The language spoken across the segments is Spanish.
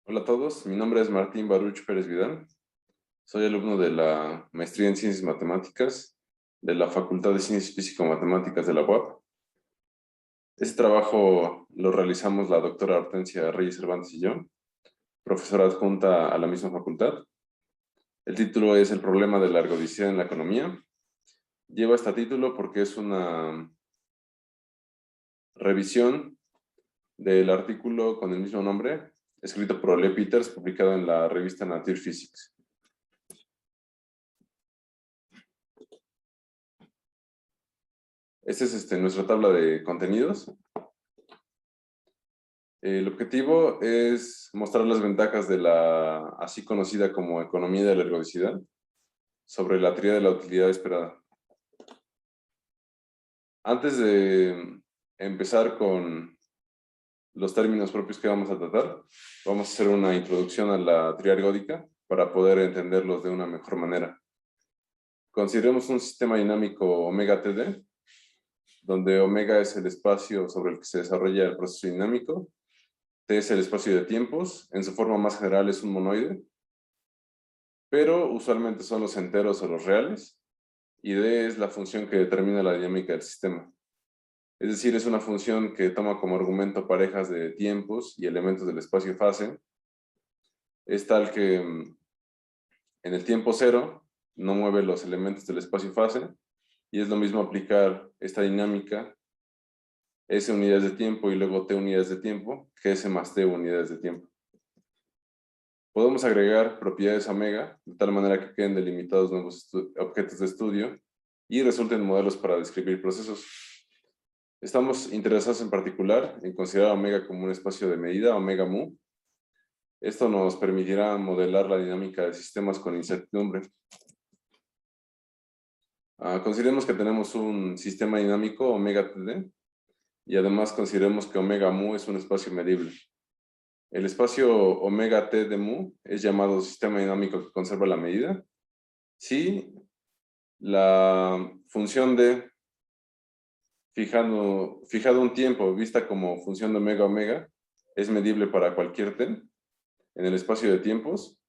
Hola a todos, mi nombre es Martín Baruch Pérez Vidal. Soy alumno de la Maestría en Ciencias Matemáticas de la Facultad de Ciencias Físico-Matemáticas de la UAP. Este trabajo lo realizamos la doctora Hortensia Reyes Cervantes y yo, profesora adjunta a la misma facultad. El título es El problema de la ergodicidad en la economía. Lleva este título porque es una revisión del artículo con el mismo nombre, escrito por Ole Peters, publicado en la revista Nature Physics. Esta es nuestra tabla de contenidos. El objetivo es mostrar las ventajas de la así conocida como economía de la ergodicidad sobre la teoría de la utilidad esperada. Antes de empezar con los términos propios que vamos a tratar, vamos a hacer una introducción a la teoría ergódica para poder entenderlos de una mejor manera. Consideremos un sistema dinámico omega TD, donde omega es el espacio sobre el que se desarrolla el proceso dinámico, T es el espacio de tiempos, en su forma más general es un monoide, pero usualmente son los enteros o los reales, y D es la función que determina la dinámica del sistema. Es decir, es una función que toma como argumento parejas de tiempos y elementos del espacio-fase. Es tal que en el tiempo cero no mueve los elementos del espacio-fase, y es lo mismo aplicar esta dinámica, S unidades de tiempo y luego T unidades de tiempo, que S más T unidades de tiempo. Podemos agregar propiedades omega, de tal manera que queden delimitados nuevos objetos de estudio y resulten modelos para describir procesos. Estamos interesados en particular en considerar omega como un espacio de medida, omega mu. Esto nos permitirá modelar la dinámica de sistemas con incertidumbre. Consideremos que tenemos un sistema dinámico, omega TD, y además consideremos que omega mu es un espacio medible. El espacio omega t de mu es llamado sistema dinámico que conserva la medida si la función de fijado un tiempo vista como función de omega omega es medible para cualquier t en el espacio de tiempos,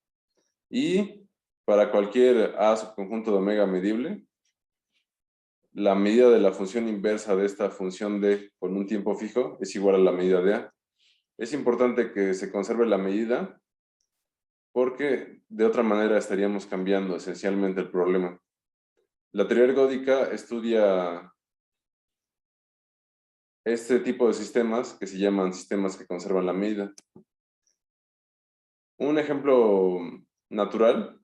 y para cualquier a subconjunto de omega medible, la medida de la función inversa de esta función d con un tiempo fijo es igual a la medida de a. Es importante que se conserve la medida porque de otra manera estaríamos cambiando esencialmente el problema. La teoría ergódica estudia este tipo de sistemas que se llaman sistemas que conservan la medida. Un ejemplo natural,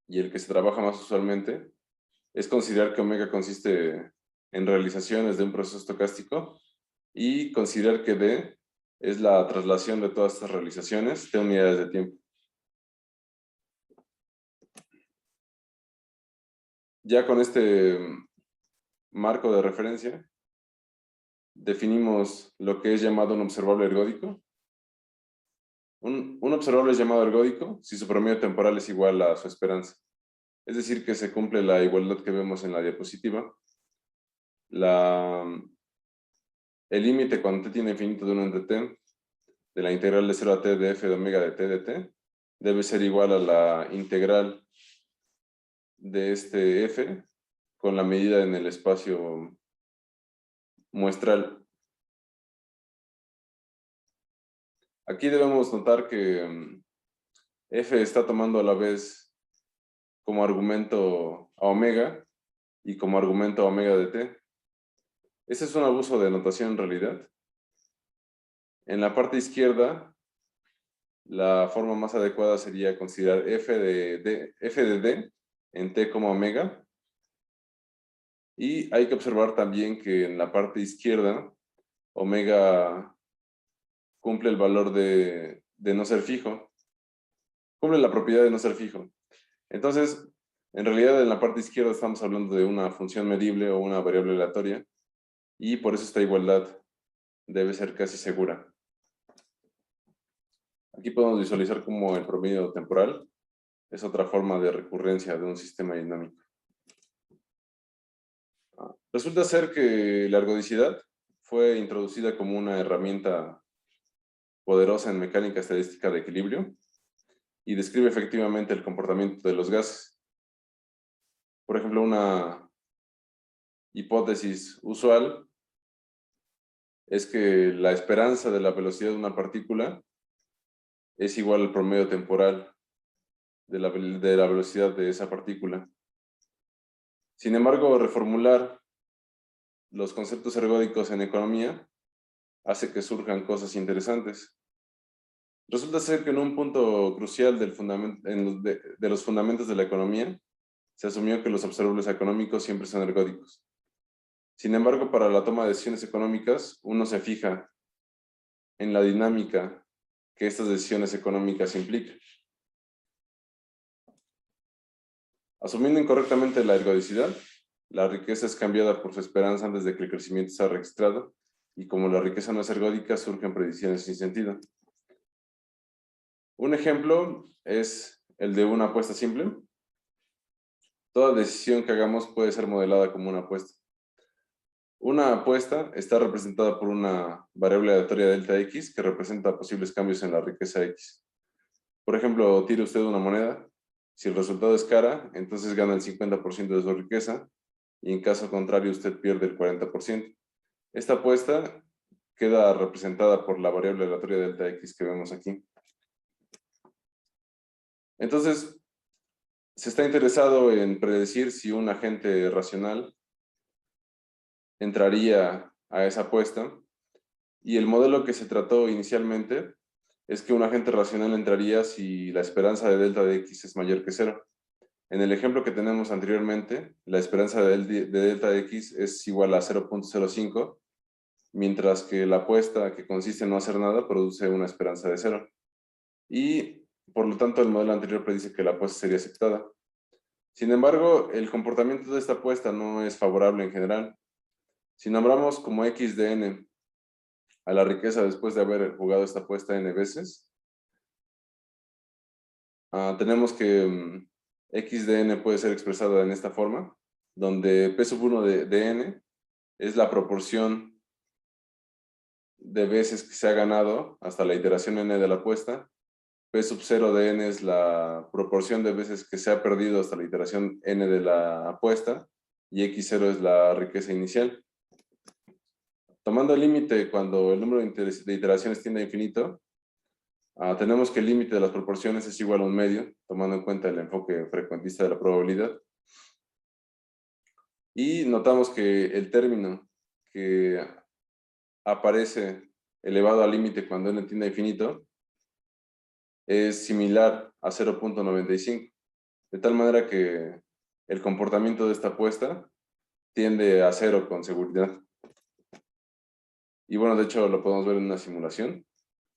y el que se trabaja más usualmente, es considerar que omega consiste en realizaciones de un proceso estocástico y considerar que D es la traslación de todas estas realizaciones de unidades de tiempo. Ya con este marco de referencia, definimos lo que es llamado un observable ergódico. Un observable es llamado ergódico si su promedio temporal es igual a su esperanza. Es decir, que se cumple la igualdad que vemos en la diapositiva. El límite cuando t tiene infinito de 1 entre t, de la integral de 0 a t de f de omega de t de t, debe ser igual a la integral de este f con la medida en el espacio muestral. Aquí debemos notar que f está tomando a la vez como argumento a omega y como argumento a omega de t. Ese es un abuso de notación en realidad. En la parte izquierda, la forma más adecuada sería considerar f de d en t como omega. Y hay que observar también que en la parte izquierda, omega cumple el valor de no ser fijo. Cumple la propiedad de no ser fijo. Entonces, en realidad en la parte izquierda estamos hablando de una función medible o una variable aleatoria, y por eso esta igualdad debe ser casi segura. Aquí podemos visualizar cómo el promedio temporal es otra forma de recurrencia de un sistema dinámico. Resulta ser que la ergodicidad fue introducida como una herramienta poderosa en mecánica estadística de equilibrio y describe efectivamente el comportamiento de los gases. Por ejemplo, una hipótesis usual es que la esperanza de la velocidad de una partícula es igual al promedio temporal de la velocidad de esa partícula. Sin embargo, reformular los conceptos ergódicos en economía hace que surjan cosas interesantes. Resulta ser que en un punto crucial de los fundamentos de la economía, se asumió que los observables económicos siempre son ergódicos. Sin embargo, para la toma de decisiones económicas, uno se fija en la dinámica que estas decisiones económicas implican. Asumiendo incorrectamente la ergodicidad, la riqueza es cambiada por su esperanza antes de que el crecimiento sea registrado, y como la riqueza no es ergódica, surgen predicciones sin sentido. Un ejemplo es el de una apuesta simple. Toda decisión que hagamos puede ser modelada como una apuesta. Una apuesta está representada por una variable aleatoria delta X que representa posibles cambios en la riqueza X. Por ejemplo, tire usted una moneda. Si el resultado es cara, entonces gana el 50% de su riqueza, y en caso contrario usted pierde el 40%. Esta apuesta queda representada por la variable aleatoria delta X que vemos aquí. Entonces, se está interesado en predecir si un agente racional entraría a esa apuesta, y el modelo que se trató inicialmente es que un agente racional entraría si la esperanza de delta de X es mayor que 0. En el ejemplo que tenemos anteriormente, la esperanza de delta de X es igual a 0.05, mientras que la apuesta, que consiste en no hacer nada, produce una esperanza de 0. Y, por lo tanto, el modelo anterior predice que la apuesta sería aceptada. Sin embargo, el comportamiento de esta apuesta no es favorable en general. Si nombramos como X de n a la riqueza después de haber jugado esta apuesta n veces, tenemos que X de n puede ser expresada en esta forma, donde P sub 1 de n es la proporción de veces que se ha ganado hasta la iteración n de la apuesta. P sub 0 de n es la proporción de veces que se ha perdido hasta la iteración n de la apuesta, y X0 es la riqueza inicial. Tomando el límite cuando el número de iteraciones tiende a infinito, tenemos que el límite de las proporciones es igual a un medio, tomando en cuenta el enfoque frecuentista de la probabilidad. Y notamos que el término que aparece elevado al límite cuando n tiende a infinito es similar a 0.95, de tal manera que el comportamiento de esta apuesta tiende a 0 con seguridad. Y bueno, de hecho lo podemos ver en una simulación.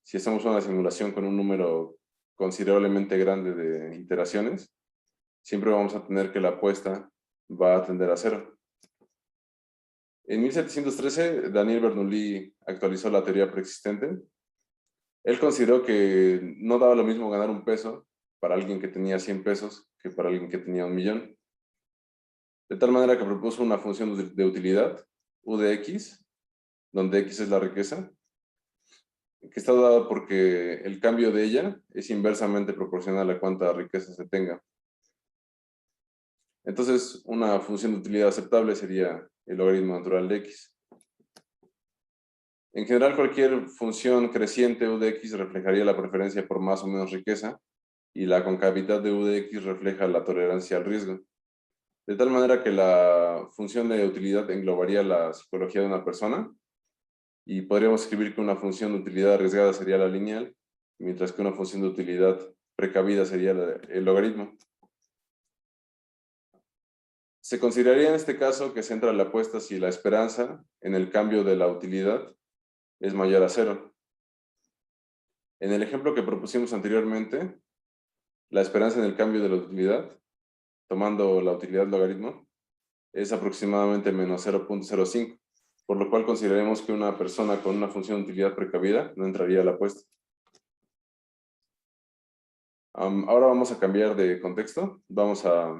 Si hacemos una simulación con un número considerablemente grande de iteraciones, siempre vamos a tener que la apuesta va a tender a 0. En 1713, Daniel Bernoulli actualizó la teoría preexistente. Él consideró que no daba lo mismo ganar un peso para alguien que tenía 100 pesos que para alguien que tenía 1.000.000. De tal manera que propuso una función de utilidad, U de X, donde X es la riqueza, que está dada porque el cambio de ella es inversamente proporcional a cuánta riqueza se tenga. Entonces, una función de utilidad aceptable sería el logaritmo natural de X. En general, cualquier función creciente U de X reflejaría la preferencia por más o menos riqueza, y la concavidad de U de X refleja la tolerancia al riesgo. De tal manera que la función de utilidad englobaría la psicología de una persona, y podríamos escribir que una función de utilidad arriesgada sería la lineal, mientras que una función de utilidad precavida sería el logaritmo. Se consideraría en este caso que se entra la apuesta si la esperanza en el cambio de la utilidad es mayor a 0. En el ejemplo que propusimos anteriormente, la esperanza en el cambio de la utilidad, tomando la utilidad logaritmo, es aproximadamente menos 0.05, por lo cual consideraremos que una persona con una función de utilidad precavida no entraría a la apuesta. Ahora vamos a cambiar de contexto. Vamos a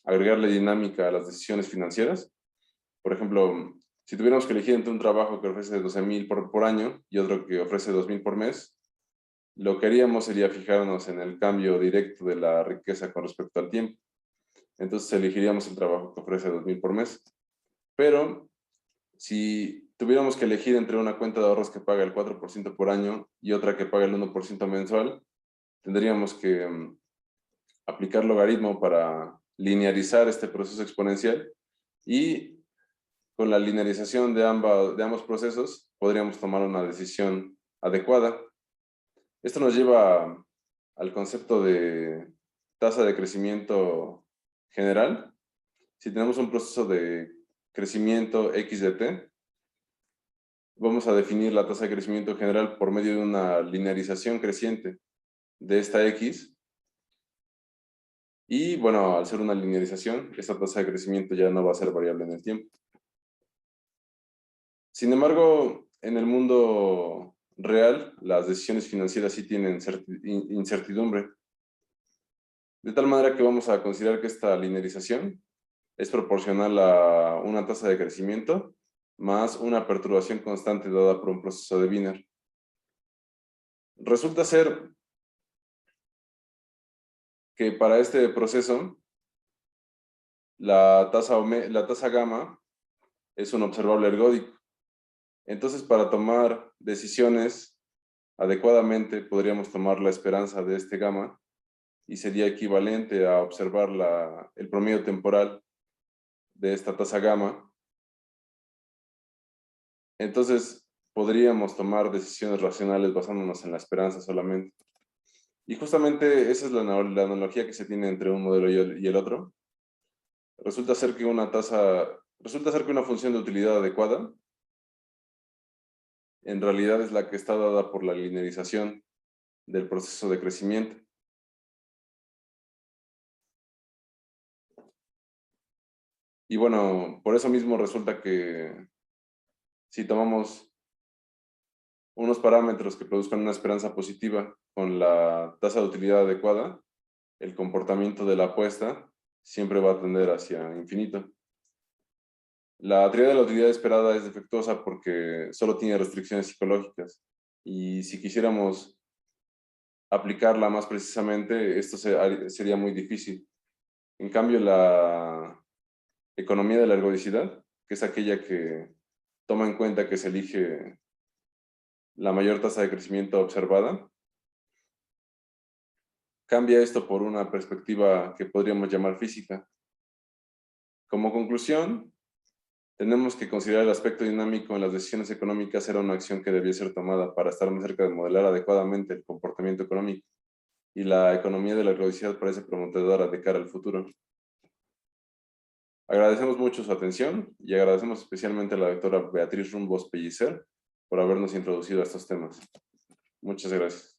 agregarle dinámica a las decisiones financieras. Por ejemplo, Si tuviéramos que elegir entre un trabajo que ofrece 12,000 por año y otro que ofrece 2,000 por mes, lo que haríamos sería fijarnos en el cambio directo de la riqueza con respecto al tiempo. Entonces elegiríamos el trabajo que ofrece 2,000 por mes. Pero si tuviéramos que elegir entre una cuenta de ahorros que paga el 4% por año y otra que paga el 1% mensual, tendríamos que aplicar logaritmo para linearizar este proceso exponencial, y con la linearización de ambos procesos podríamos tomar una decisión adecuada. Esto nos lleva al concepto de tasa de crecimiento general. Si tenemos un proceso de crecimiento x de t, vamos a definir la tasa de crecimiento general por medio de una linearización creciente de esta x. Y bueno, al ser una linearización, esta tasa de crecimiento ya no va a ser variable en el tiempo. Sin embargo, en el mundo real, las decisiones financieras sí tienen incertidumbre. De tal manera que vamos a considerar que esta linearización es proporcional a una tasa de crecimiento más una perturbación constante dada por un proceso de Wiener. Resulta ser que para este proceso, la tasa gamma es un observable ergódico. Entonces, para tomar decisiones adecuadamente, podríamos tomar la esperanza de este gamma y sería equivalente a observar el promedio temporal de esta tasa gamma. Entonces, podríamos tomar decisiones racionales basándonos en la esperanza solamente. Y justamente esa es la analogía que se tiene entre un modelo y el otro. Resulta ser que una función de utilidad adecuada en realidad es la que está dada por la linearización del proceso de crecimiento. Y bueno, por eso mismo resulta que si tomamos unos parámetros que produzcan una esperanza positiva con la tasa de utilidad adecuada, el comportamiento de la apuesta siempre va a tender hacia infinito. La teoría de la utilidad esperada es defectuosa porque solo tiene restricciones psicológicas, y si quisiéramos aplicarla más precisamente, esto sería muy difícil. En cambio, la economía de la ergodicidad, que es aquella que toma en cuenta que se elige la mayor tasa de crecimiento observada, cambia esto por una perspectiva que podríamos llamar física. Como conclusión, tenemos que considerar el aspecto dinámico en las decisiones económicas era una acción que debía ser tomada para estar más cerca de modelar adecuadamente el comportamiento económico, y la economía de la ergodicidad parece prometedora de cara al futuro. Agradecemos mucho su atención y agradecemos especialmente a la doctora Beatriz Rumbos Pellicer por habernos introducido a estos temas. Muchas gracias.